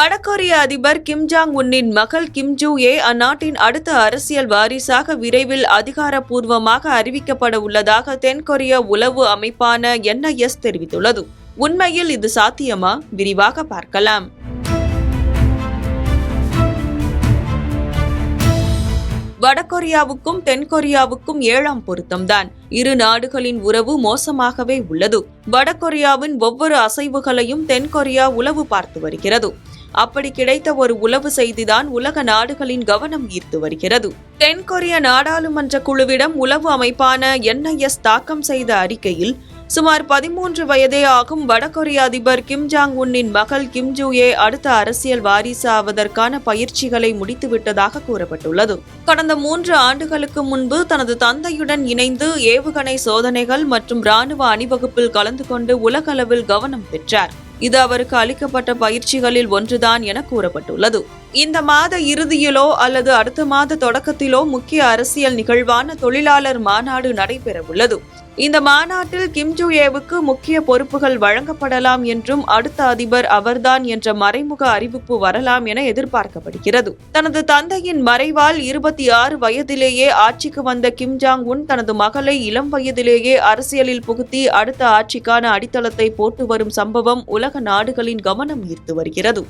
வடகொரிய அதிபர் Kim Jong உன்னின் மகள் கிம் ஜூ ஏ அந்நாட்டின் அடுத்த அரசியல் வாரிசாக விரைவில் அதிகாரப்பூர்வமாக அறிவிக்கப்பட உள்ளதாக தென்கொரிய உளவு அமைப்பான NIS தெரிவித்துள்ளது. உண்மையில் இது சாத்தியமா? விரிவாக பார்க்கலாம். வடகொரியாவுக்கும் தென்கொரியாவுக்கும் 7ஆம் பொருத்தம்தான். இரு நாடுகளின் உறவு மோசமாகவே உள்ளது. வடகொரியாவின் ஒவ்வொரு அசைவுகளையும் தென்கொரியா உளவு பார்த்து வருகிறது. அப்படி கிடைத்த ஒரு உளவு செய்திதான் உலக நாடுகளின் கவனம் ஈர்த்து வருகிறது. தென்கொரிய நாடாளுமன்ற குழுவிடம் உளவு அமைப்பான NIS தாக்கம் செய்த அறிக்கையில் சுமார் 13 வயதே ஆகும் வடகொரிய அதிபர் கிம் ஜாங் உன்னின் மகள் கிம் ஜூ ஏ அடுத்த அரசியல் வாரிசு ஆவதற்கான பயிற்சிகளை முடித்துவிட்டதாக கூறப்பட்டுள்ளது. கடந்த 3 ஆண்டுகளுக்கு முன்பு தனது தந்தையுடன் இணைந்து ஏவுகணை சோதனைகள் மற்றும் ராணுவ அணிவகுப்பில் கலந்து கொண்டு உலகளவில் கவனம் பெற்றார். இது அவருக்கு அளிக்கப்பட்ட பயிற்சிகளில் ஒன்றுதான் என கூறப்பட்டுள்ளது. இந்த மாத இறுதியிலோ அல்லது அடுத்த மாத தொடக்கத்திலோ முக்கிய அரசியல் நிகழ்வான தொழிலாளர் மாநாடு நடைபெறவுள்ளது. இந்த மாநாட்டில் கிம் ஜூ ஏவுக்கு முக்கிய பொறுப்புகள் வழங்கப்படலாம் என்றும் அடுத்த அதிபர் அவர்தான் என்ற மறைமுக அறிவிப்பு வரலாம் என எதிர்பார்க்கப்படுகிறது. தனது தந்தையின் மறைவால் 26 வயதிலேயே ஆட்சிக்கு வந்த கிம் ஜாங் உன் தனது மகளை இளம் வயதிலேயே அரசியலில் புகுத்தி அடுத்த ஆட்சிக்கான அடித்தளத்தை போட்டு வரும் சம்பவம் உலக நாடுகளின் கவனம் ஈர்த்து வருகிறது.